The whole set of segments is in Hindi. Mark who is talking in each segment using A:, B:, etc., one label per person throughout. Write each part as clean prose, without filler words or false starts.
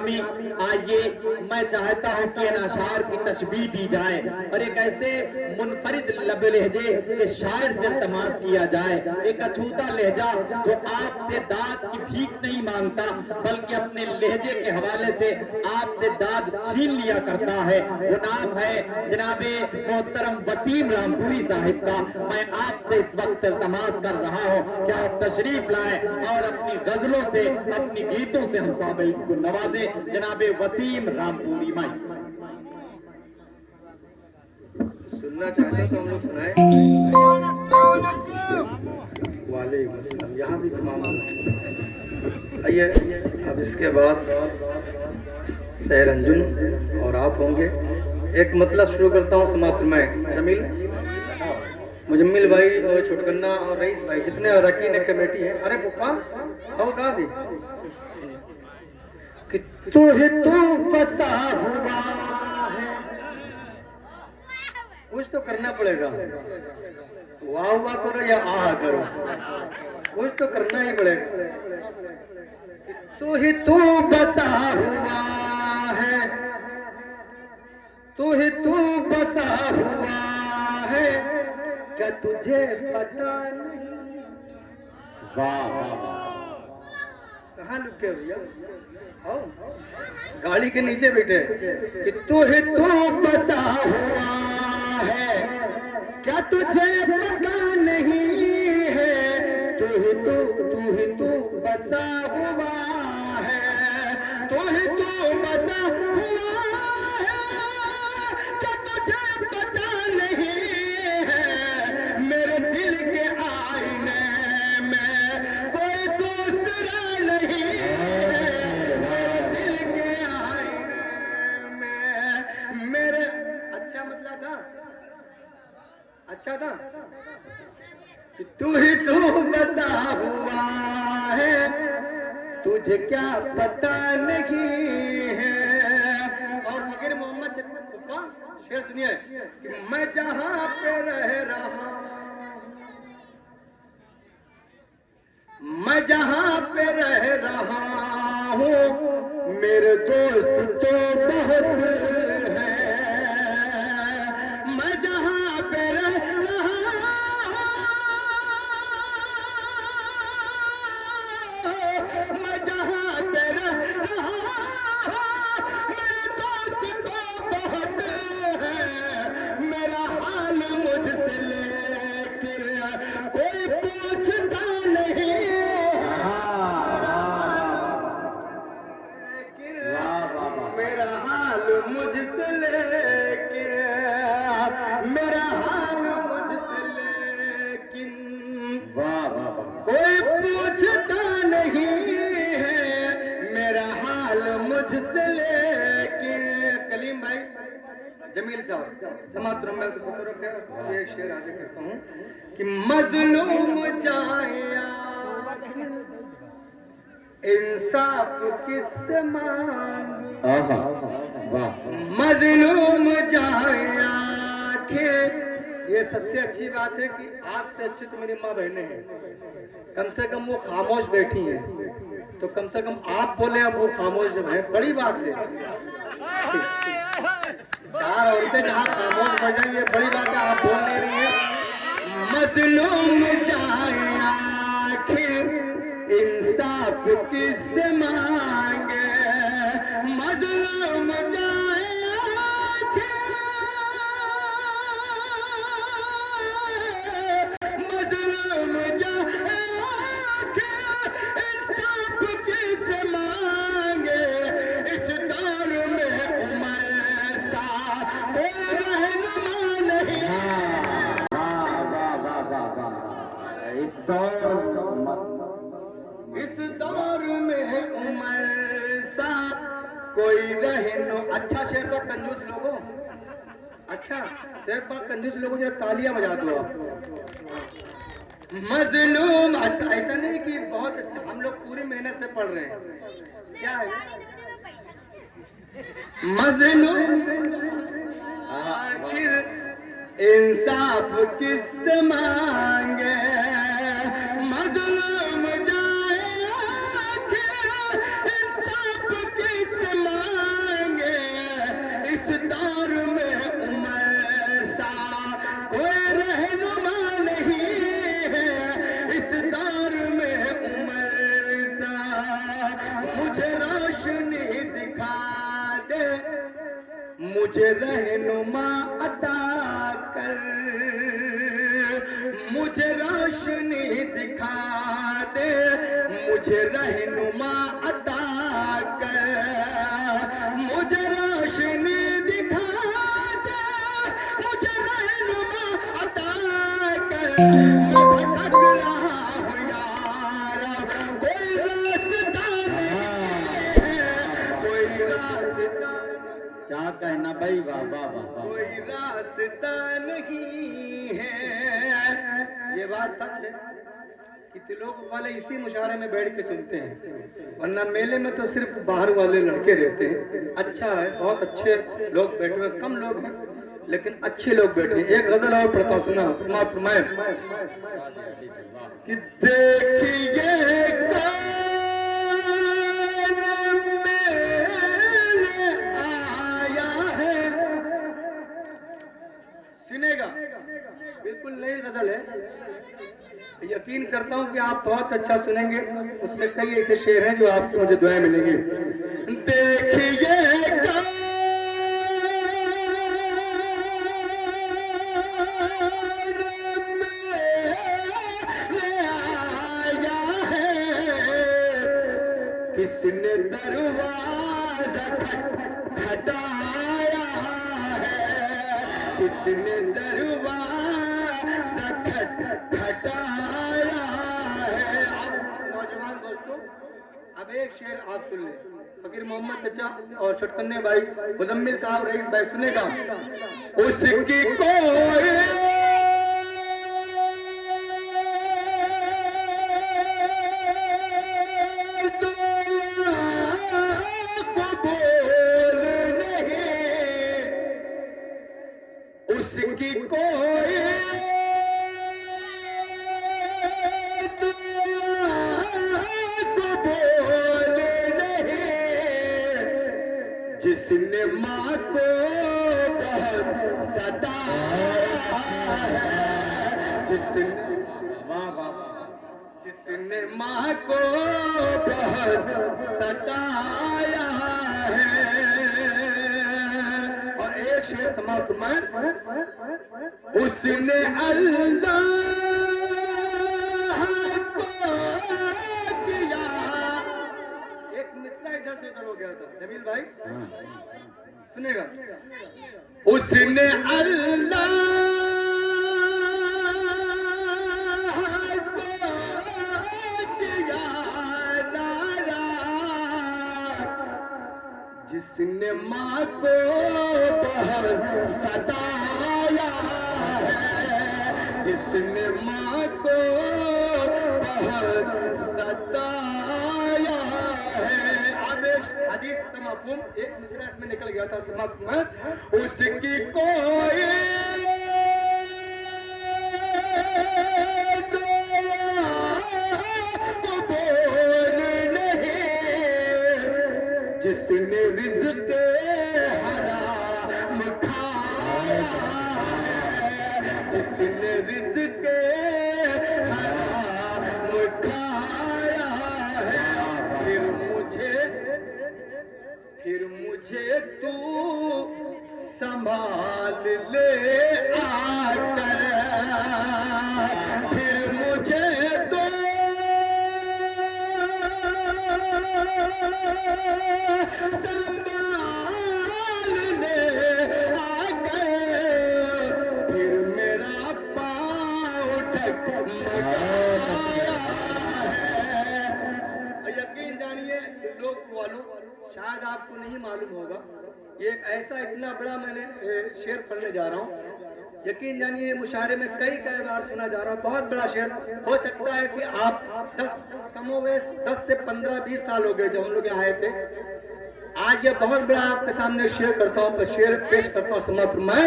A: गिरामी, आइए मैं चाहता हूँ कि इन अशार की तशबीह दी जाए और एक ऐसे मुनफरिद लब लहजे के शायर से इल्तमास किया जाए, एक अछूता लहजा जो आपसे दाद की भीख नहीं मांगता बल्कि अपने लहजे के हवाले से आपसे दाद छीन लिया करता है। वो नाम है जनाबे मोहतरम वसीम रामपुरी साहिब का। मैं आपसे इस वक्त इल्तमास कर रहा हूँ क्या तशरीफ लाए और अपनी गजलों से, अपनी गीतों से हम साबिल को नवाजे। जनाबे वसीम रामपुरी माई
B: सुनना चाहते हो तो हम लोग सुनाए। वालेकुम अस्सलाम। यहाँ भी तमाम आइए। अब इसके बाद शहर अंजुम और आप होंगे। एक मतलब शुरू करता हूँ समाप्त में। जमील, मुजम्मिल भाई और छुटकन्ना और रईस भाई जितने अरकान कमेटी है। अरे पुप्पा हो कहाँ थी कि
A: तू ही तू बसा हुआ है,
B: कुछ तो करना पड़ेगा। वाह वाह करो या आह करो, कुछ तो करना ही पड़ेगा।
A: तू ही तू बसा हुआ है, तू ही तू बसा हुआ है, क्या तुझे पता नहीं। वाह,
B: कहाँ लुके भैया? आओ गाड़ी के नीचे बैठे
A: कि तू ही तू बसा हुआ है, क्या तुझे पता नहीं है। तू ही तू बसा हुआ है, तू ही तू बसा हुआ है, क्या तुझे पता नहीं है। मेरे दिल के आईने में कोई दूसरा नहीं है, मेरे दिल के आईने में मेरे।
B: अच्छा मतलब था, अच्छा था।
A: कि तू ही तू बसा हुआ है, तुझे क्या पता नहीं है।
B: और मगर मोहम्मद पुप्पा शेर सुनिए कि मैं जहाँ पे रह रहा,
A: मैं जहाँ पे रह रहा हूँ मेरे दोस्त तो बहुत हैं। मैं जहाँ पे रह रहा हूँ, मैं जहाँ पे रह रहा हूँ मेरे दोस्त तो बहुत हैं। मेरा हाल मुझसे लेकर कोई पूछता नहीं। मेरा हाल मुझसे लेके, मेरा हाल मुझसे लेकिन कोई पूछता नहीं है। मेरा हाल मुझसे लेकिन।
B: कलीम भाई जमील साहब समात्र में एक शेर आगे करता हूँ कि मजलूम जाए इंसाफ किससे मांगे।
A: मजलूम जाए आंखें।
B: ये सबसे अच्छी बात है कि आपसे अच्छी तो मेरी माँ बहनें हैं। कम से कम वो खामोश बैठी हैं, तो कम से कम आप बोले अब वो खामोश जब है, बड़ी बात है। चार औरतें जहाँ खामोश बैठ रही है, बड़ी बात है। आप बोल नहीं रही है।
A: मजलूम जाए आखिर इंसाफ किससे मांगे। मजलूम जाए आखिर, मजलूम जाए आखिर इंसाफ किससे मांगे। इस दौर में उमर सा कोई रहनुमा नहीं। इस दौर में उमर सा कोई रहनो।
B: अच्छा शेर था कंजूस लोगों। अच्छा तो एक बार कंजूस लोगों जरा तालियां बजा दो आप।
A: मजलूम।
B: अच्छा ऐसा नहीं कि बहुत अच्छा, हम लोग पूरी मेहनत से पढ़ रहे हैं। क्या है?
A: मजलूम आखिर इंसाफ किससे मांगे। मजलूम जाए आखिर इंसाफ किससे
B: मुझे रहनुमा अता कर, मुझे रोशनी दिखा दे, मुझे रहनुमा अता कर, मुझे रोशनी दिखा दे, मुझे रहनुमा अता कर। मैं भटक रहा हूँ यार, कोई रास्ता नहीं है, कोई रास्ता,
A: क्या कहना भाई, वाह वाह वाह वाह।
B: कोई रास्ता नहीं है। ये बात सच है कि लोग वाले इसी मुशायरे में बैठ के सुनते हैं, वरना मेले में तो सिर्फ बाहर वाले लड़के रहते हैं। अच्छा है, बहुत अच्छे लोग बैठे हुए, कम लोग हैं लेकिन अच्छे लोग बैठे हैं। एक गजल और पढ़ता हूँ, सुना समाप्त मैं कि देखिए सुनेगा, बिल्कुल नई गजल है। यकीन करता हूं कि आप बहुत अच्छा सुनेंगे। उसमें कई ऐसे शेर हैं जो आपको मुझे दुआएं मिलेंगी। देखिए किसने दरवाजा खटखटाया है, किसने दरवाजा खटखटाया है। अब नौजवान दोस्तों, अब एक शेर आप सुन लें, फकीर मोहम्मद चचा और छटकन्ने भाई, मुजम्मिल साहब, रईस भाई सुनेगा। उसकी कोई उसकी कोई कबूल नहीं, जिसने माँ को बहुत सताया है, जिसने वाह वाह, जिसने माँ को बहुत सताया है। और एक शेर समाप्त मैं, उसने अल्लाह को किया। एक मिसरा इधर से उधर हो गया था जमील भाई, सुनेगा। उसने अल्लाह को किया नाराज़, जिसने माँ को बहुत सताया है, जिसने माँ को बहुत सताया है। अब एक हदीस का मफ़हूम, एक मिसरा इसमें निकल गया था समाप्त में, उसकी कोई कबूल नहीं, जिसने रिज़्क़ हराम खाया है, जिसने रिज़्क़ हराम खाया है। फिर मुझे तू संभाल ले आकर, फिर मुझे तो संभाल ले आकर, फिर मेरा पाँव ठकमकाया है। यकीन जानिए लोग वालों, शायद आपको नहीं मालूम होगा, ये एक ऐसा इतना बड़ा मैंने शेर पढ़ने जा रहा हूँ। यकीन जानिए ये मुशायरे में कई बार सुना जा रहा है, बहुत बड़ा शेर। हो सकता है कि आप 10 से 15-20 साल हो गए जब हम लोग यहाँ आए थे। आज ये बहुत बड़ा आपके सामने शेर करता हूँ, शेर पेश करता हूँ समाप्त मैं।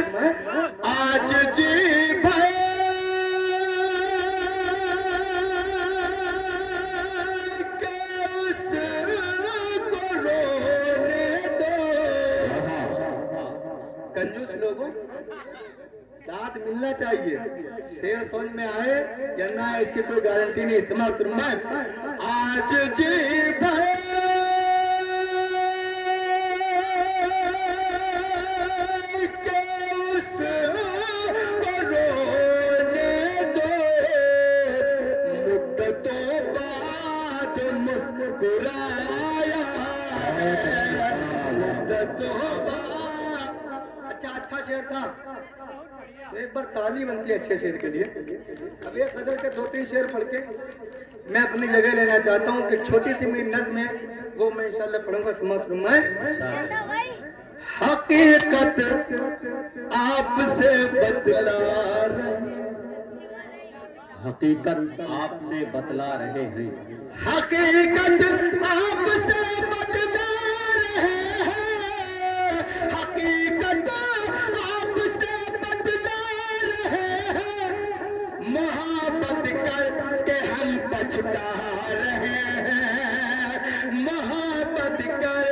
B: आज जी भाई कंजूस लोगों, दांत मिलना चाहिए। शेर समझ में आए या ना आए इसकी कोई गारंटी नहीं। समाप्त मैं आज जी भाई अच्छा अच्छा शेर था। एक बार ताली बनती है अच्छे शेर के लिए। अब एक गजल के 2-3 शेर पढ़ के मैं अपनी जगह लेना चाहता हूँ कि छोटी सी मेरी नज़्म है वो मैं इंशाल्लाह पढ़ूंगा। समाप्त मैं हकीकत आपसे बदला रही,
A: हकीकत आपसे बतला रहे हैं,
B: हकीकत आपसे बदला रहे हैं, हकीकत आपसे बदला रहे हैं, मोहब्बत करके हम पछता रहे हैं, मोहब्बत कर।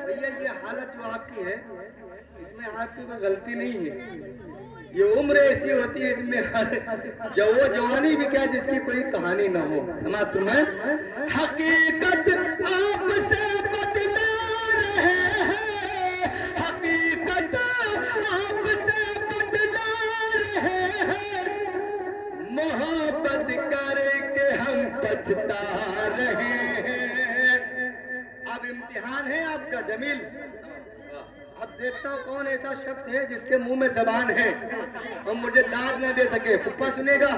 B: भैया ये हालत जो आपकी है इसमें आपकी कोई गलती नहीं है। ये उम्र ऐसी होती है इसमें जो वो जवानी भी क्या जिसकी कोई कहानी ना हो। समाप्त में हकीकत आपसे बदला रहे हैं, हकीकत आपसे बदला रहे हैं, मोहब्बत करके हम पछता रहे हैं। अब इम्तिहान है आपका जमील। अब देखता हूँ कौन ऐसा शख्स है जिसके मुंह में जबान है और मुझे दाद न दे सके। पुप्पा सुनेगा,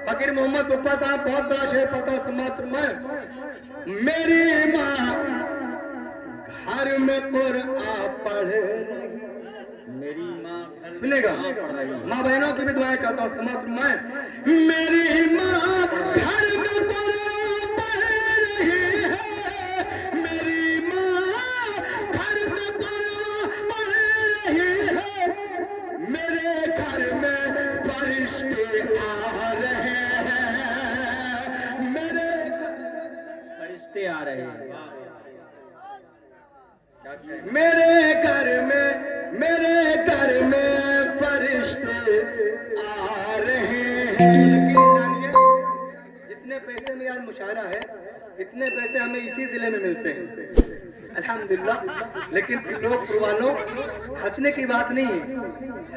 B: फकीर मोहम्मद पुप्पा साहब बहुत बड़ा शेर पढ़ता हूँ। समाप्त में मेरी माँ घर में कुरान पढ़ रही,
A: मेरी माँ
B: सुनेगा, माँ बहनों की भी दुआएं चाहता हूँ। समाप्त में मेरी माँ घर में कुरान पढ़ रही है, मेरी माँ घर में कुरान पढ़ रही है, मेरे घर में फरिश्ते आ रहे हैं, मेरे
A: फरिश्ते आ रहे हैं,
B: मेरे घर में फरिश्ते आ रहे हैं। जितने पैसे में आज मुशायरा है इतने पैसे हमें इसी जिले में मिलते हैं अल्हम्दुलिल्लाह। लेकिन लोग पुरवानों हंसने की बात नहीं है,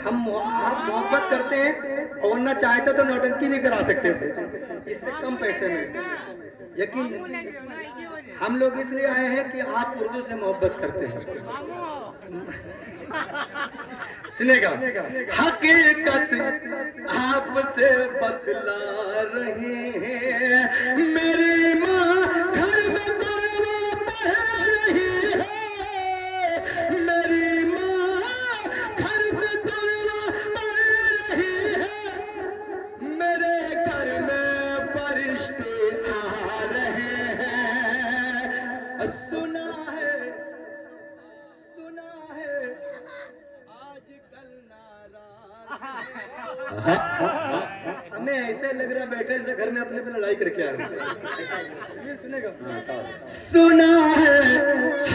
B: हम आप मोहब्बत करते हैं और वरना चाहते तो नौटंकी भी करा सकते थे इससे कम पैसे में। यकीन हम लोग इसलिए आए हैं कि आप उर्दू से मोहब्बत करते हैं। सुनेगा, हकीकत आपसे बदला रही है, मेरी माँ घर में कुरान पढ़ रही है, मेरी माँ घर में कुरान पढ़ रही है, मेरे घर में फरिश्ते आ रहे हैं। सुना है आजकल नाराज हमें ऐसे लग रहा बैठे से घर में अपने पे लड़ाई करके आ रहे हैं। सुनेगा, सुना है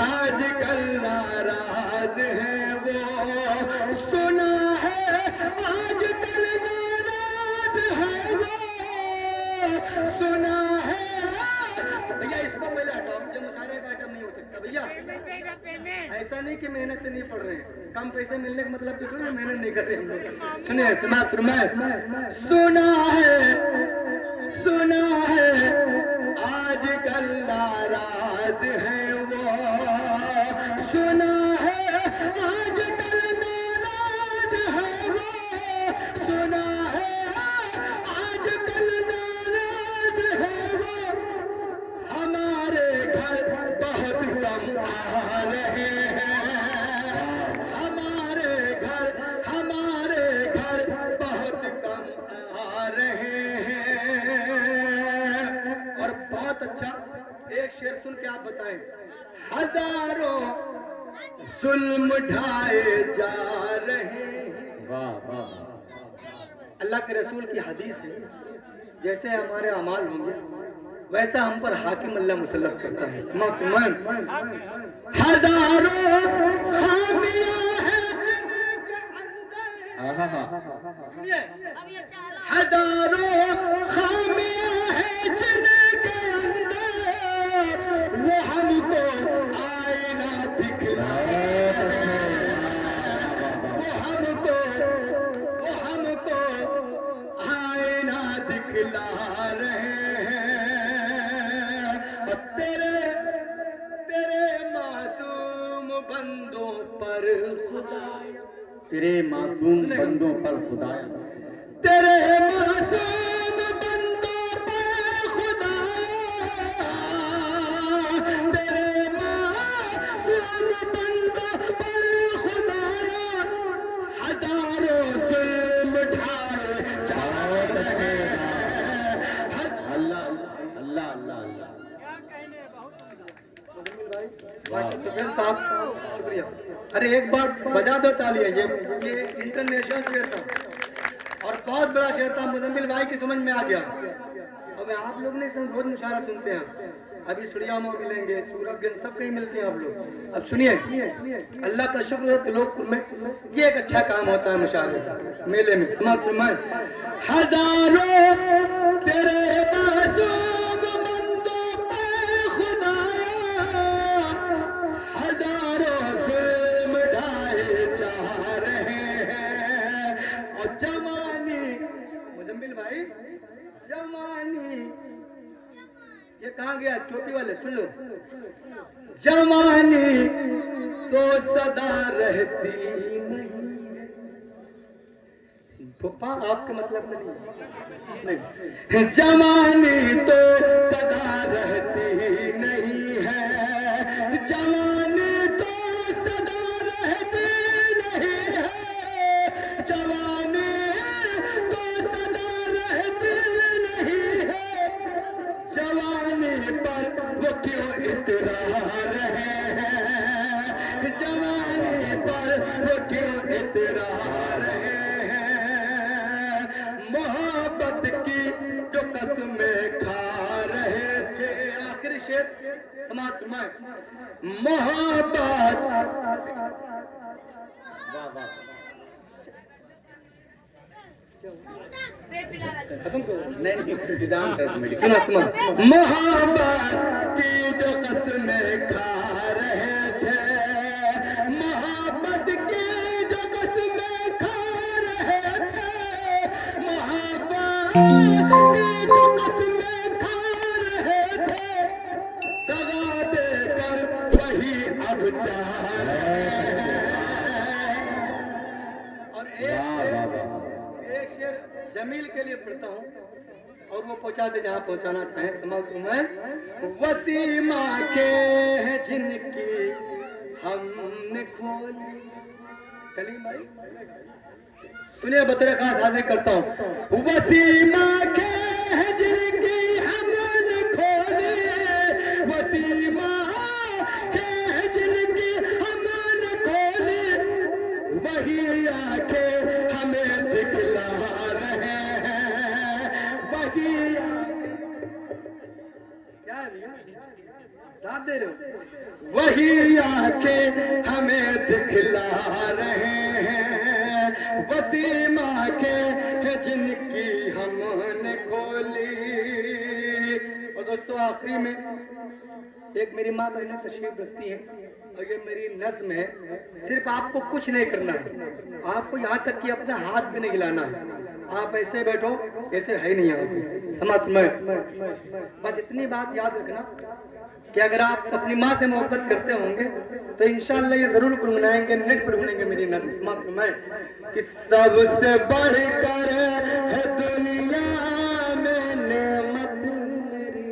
B: आजकल नाराज है वो, सुना है आजकल नाराज है वो, सुना है। भैया इसको पहले हटाओ, मुझे मुशायरे का आइटम नहीं हो सकता भैया। ऐसा नहीं कि मेहनत से नहीं पढ़ रहे हैं, कम पैसे मिलने का मतलब कि थोड़ी मेहनत नहीं कर रहे हम लोग। सुनिए समाप्त में सुना है आजकल नाराज है वो, सुना है आजकल नाराज है वो, सुना है आजकल नाराज है वो, हमारे घर बहुत कम आ रहे हैं, हमारे घर बहुत कम आ रहे हैं। और बहुत अच्छा एक शेर सुन के आप बताएं, हजारों जुल्म ढाए जा रहे हैं।
A: वाह वाह,
B: अल्लाह के रसूल की हदीस है, जैसे हमारे अमाल होंगे वैसा हम पर हाकिम अल्लाह मुसल्लत करता है। हजारों खामियां हैं जिनके अंदर, हजारों खामियां हैं जिनके अंदर, वो हमको आईना दिखलाए, वो हमको आईना दिखला रहे हैं। तेरे मासूम बंदों पर खुदाया,
A: तेरे मासूम बंदों पर खुदाया,
B: तेरे मासूम बंदों पर खुदाया, तेरे मासूम बंदों पर खुदाया, हजारों से मिठाए चार है।
A: अल्लाह अल्लाह अल्लाह अल्लाह।
B: सुफियान साहब शुक्रिया। अरे एक बार बजा दो तालियां। ये इंटरनेशनल शेर था और बहुत बड़ा शेर था। मुजम्मिल भाई की समझ में आ गया। अब आप लोग नहीं समझ, बहुत मुशायरा सुनते हैं। अभी सुड़ियामा मिलेंगे, सूरतगंज सब कहीं मिलते हैं आप लोग। अब सुनिए, अल्लाह का शुक्र है तिलोकपुर में ये एक अच्छा काम होता है मुशायरे मेले में। समाप्त में हजारों तेरे मासूम बंदों पे खुदाया, हजारों से मिठाए चाह रहे हैं। और जवानी, मुजम्मिल भाई जवानी, ये कहाँ गया टोपी वाले, सुन लो। जवानी तो सदा रहती नहीं, पप्पा आपके मतलब में नहीं। जवानी तो सदा रहती नहीं है, जवानी तो सदा रहती नहीं है, जवानी तो सदा रहती नहीं है। जवानी पर वो क्यों इतरा रहे हैं, जवानी पर वो क्यों इतरा रहे हैं। मोहब्बत की जो कसमें खा रहे थे, आखिरी शेर समाप्त में, मोहब्बत खत्म करो,
A: नहीं इंतजाम कर मेरी।
B: सुना सुना, मोहब्बत की जो कसमें खा रहे थे, मोहब्बत की जो कसमें खा रहे थे, मोहब्बत की जो कसमें खा रहे थे, दगा देकर वही अब चाह रहे हैं। और एक शेर जमील के लिए पढ़ता हूँ और वो पहुंचा दे जहाँ पहुंचाना चाहे। समाप्त में वसीमा के हैं जिनकी हमने खोली, कलीम भाई सुनिए, बतौर खास हाजिर करता हूँ। वसीमा के हैं जिनकी हमने खोली, वसीमा के हैं जिनकी हमने खोली, वही आके हमें दिखला रहे हैं, वही क्या है भैया दाद दे रहे हो, वही आके हमें दिखला रहे हैं। वसीमा के जिनकी हमने खोली। और दोस्तों आखिरी में एक मेरी माँ बहनें तशरीफ रखती है और ये मेरी नज़्म है। सिर्फ आपको कुछ नहीं करना है, आपको यहाँ तक कि अपना हाथ भी नहीं हिलाना है। आप ऐसे बैठो, ऐसे है नहीं यहाँ पे। समाप्त में बस इतनी बात याद रखना कि अगर आप अपनी माँ से मोहब्बत करते होंगे तो इंशाअल्लाह ये जरूर गुनगुनाएंगे, नेट पर गुनेंगे मेरी नज़्म। समाप्त में कि सबसे बढ़कर है दुनिया में नेमत मेरी,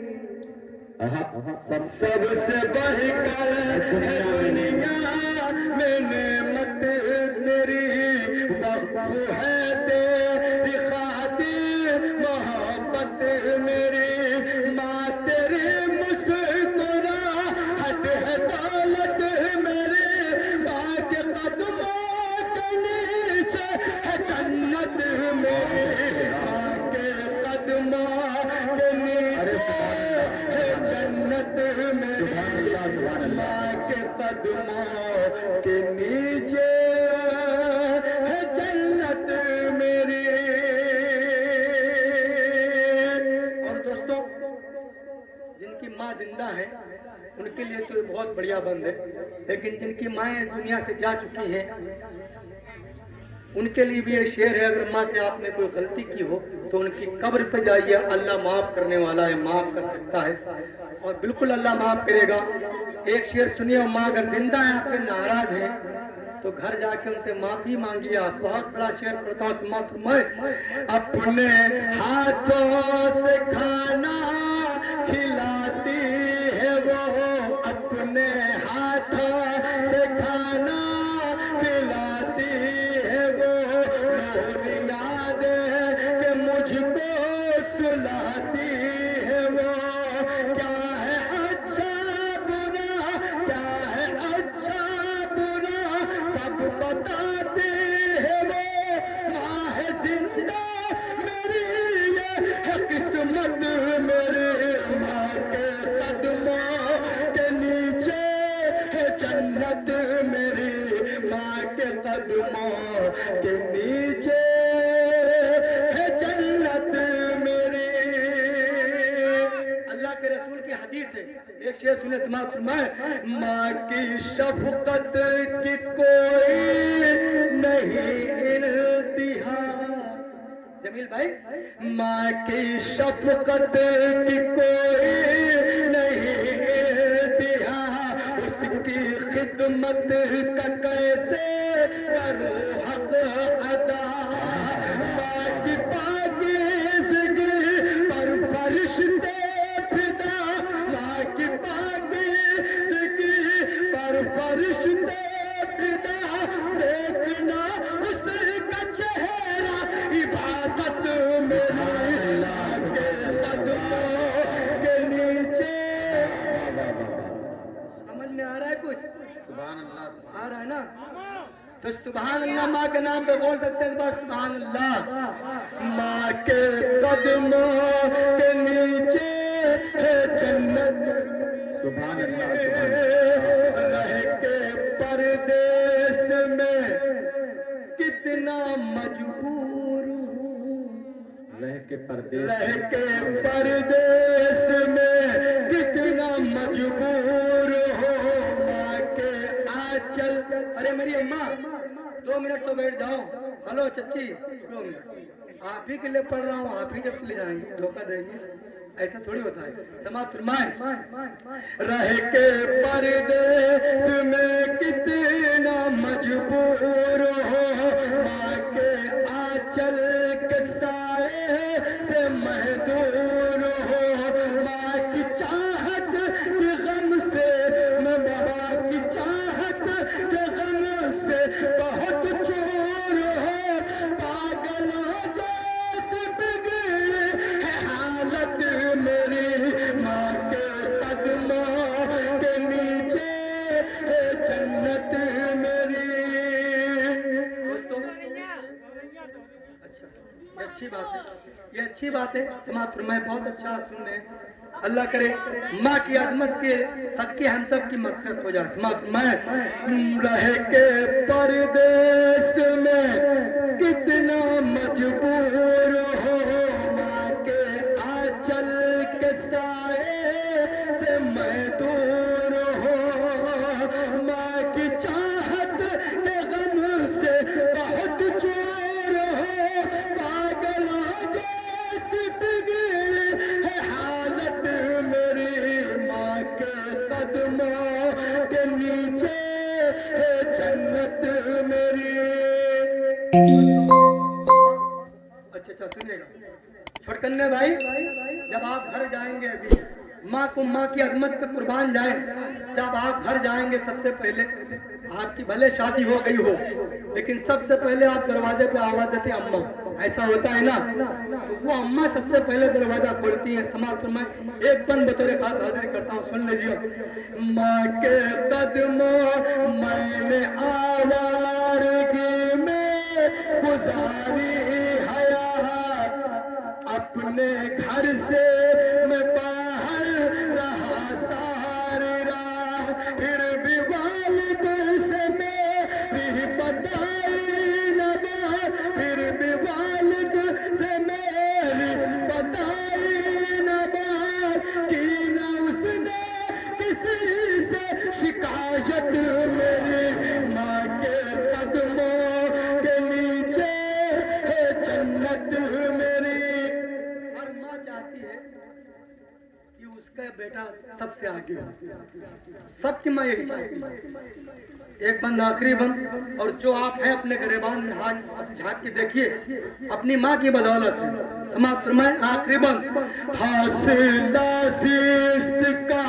B: सबसे बढ़कर है दुनिया में नेमत मेरी, वक्त है तेरी खातिर मोहब्बत मेरी, माँ तेरी मुस्कुराहट है दौलत मेरी, माँ के कदमों के नीचे है जन्नत मेरी, माँ के कदमों के नीचे है जन्नत मेरी, माँ के कदमों के नीचे है जन्नत मेरी। और दोस्तों जिनकी माँ जिंदा है उनके लिए तो बहुत बढ़िया बंद है, लेकिन जिनकी माएँ दुनिया से जा चुकी हैं उनके लिए भी ये शेर है। अगर माँ से आपने कोई गलती की हो तो उनकी कब्र पे जाइए, अल्लाह माफ करने वाला है, माफ कर सकता है और बिल्कुल अल्लाह माफ करेगा। एक शेर सुनिए। और माँ अगर जिंदा है आपसे नाराज है तो घर जाके उनसे माफी मांगिए आप। बहुत बड़ा शेर पढ़ता हूँ मात्र मैं। अपने हाथों से खाना खिलाती है वो, अपने हाथों से खाना खिलाती है वो, नूर याद के मुझको सुलाती है वो। क्या है अच्छा बुरा, क्या है अच्छा बुरा, सब बताते हैं वो। माँ है जिंदा मेरी, ये है किस्मत मेरी, माँ के कदमों के नीचे है जन्नत मेरी, माँ के कदमों के नीचे है जन्नत मेरी। अल्लाह के रसूल की हदीस है, एक शेर सुने समाप्त फरमाए। माँ की शफकत की कोई नहीं इंतहा। जमील भाई, माँ की शफकत की कोई नहीं इंतहा, उसकी खिदमत का कैसे करूं हक अदा। माँ की पाकीज़गी पर फरिश्ते फिदा, माँ की पाकीज़गी पर फरिश्ते फिदा, देखना उसका चेहरा इबादत मेरी, लागे कदमों के नीचे। समझ में आ रहा है कुछ?
A: सुभान अल्लाह।
B: आ रहा है ना? तो सुभान अल्लाह माँ के नाम पे बोल सकते हैं बस सुभान अल्लाह। माँ के कदमों के नीचे है जन्नत।
A: सुभान अल्लाह, सुभान अल्लाह।
B: रह के परदेश में कितना मजबूर हूँ,
A: रह के परदेश,
B: रह के परदेश में कितना मजबूर हो। माँ के आंचल, अरे मेरी अम्मा 2 मिनट तो बैठ जाओ। हेलो चच्ची 2 मिनट, आप ही के लिए पढ़ रहा हूँ, आप ही जब चले जाएंगे धोखा देंगे, ऐसा थोड़ी होता है। समाप्त फरमाए। रह के परदेश में कितना मजबूर हो, माँ के आंचल के साए से महदूर हो। माँ की चाहत के गम से, मैं बाबा की चाहत के गम से बहुत चोर हो। पागलों जैसे बिगड़े है हालत मेरी, माँ के कदमों के नीचे है जन्नत मेरी। अच्छा, ये अच्छी बात है, ये अच्छी बात है। समाप्त फरमाए। बहुत अच्छा सुनने, अल्लाह करे माँ की अजमत के सदके हम सब की मग़फ़िरत हो जाए। समाप्त फरमाए। रह के परदेश में कितना मजबूर हो, माँ के आंचल के साए से मैं दूर हो। माँ की चाहत के गम से बहुत चोर हो। पागलों जैसी बिगड़ी है हालत मेरी, माँ के कदमों के नीचे है जन्नत मेरी। अच्छा सुनिएगा छोटकन्ने भाई, जब आप घर जाएंगे अभी माँ को, माँ की अजमत पे कुर्बान जाए, जब आप घर जाएंगे सबसे पहले आपकी भले शादी हो गई हो, लेकिन सबसे पहले आप दरवाजे पे आवाज देते अम्मा, ऐसा होता है ना? तो वो अम्मा सबसे पहले दरवाजा खोलती है। समाप्त में एक बंद बतौर खास हाजिर करता हूँ, सुन लीजिए। माँ के कदमों मैंने आवारगी में गुजारी हयात, अपने घर से मैं बाहर रहा सारी राह, फिर भी वालिद से मेरी बताई न बात, फिर भी वालिद से मेरी बताई न बात, की न उसने किसी से शिकायत मेरी, माँ के कदमों के नीचे है जन्नत मेरी। और माँ चाहती है बेटा सबसे आगे हो। सबकी माँ यही चाहती है। एक बंद आखिरी बंद, और जो आप हैं अपने गिरेबान में हाथ झांक के देखिए, अपनी माँ की बदौलत है। समाप्त फरमाए आखिरी बंद। हासिल का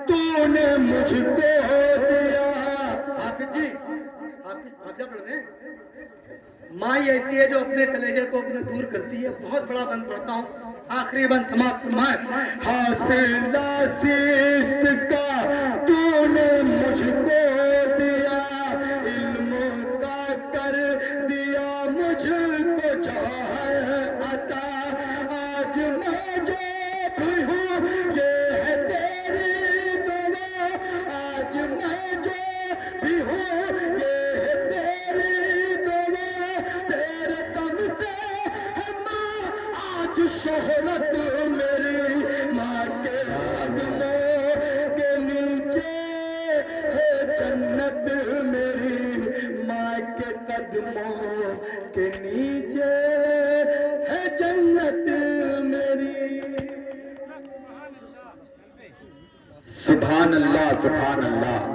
B: तूने मुझको दिया। हाफिज जी, हाफिज पढ़ रहे हैं। माँ ही ऐसी है जो अपने कलेजे को अपने दूर करती है। बहुत बड़ा बंद पढ़ता हूँ, आखिरी बंद समाप्त फरमाए। हासिल का तूने मुझको दिया, इल्म का कर दिया मुझको चाहे अता। आज मैं जो भी हूँ ये है तेरी दुआ, आज मैं जो भी हूँ ये है तेरी दुआ। तेरे दम से है माँ आज शोहरत मेरी, माँ के कदमों के नीचे है जन्नत मेरी, माँ के कदमों के नीचे है जन्नत मेरी।
A: सुभान अल्लाह, सुभान अल्लाह।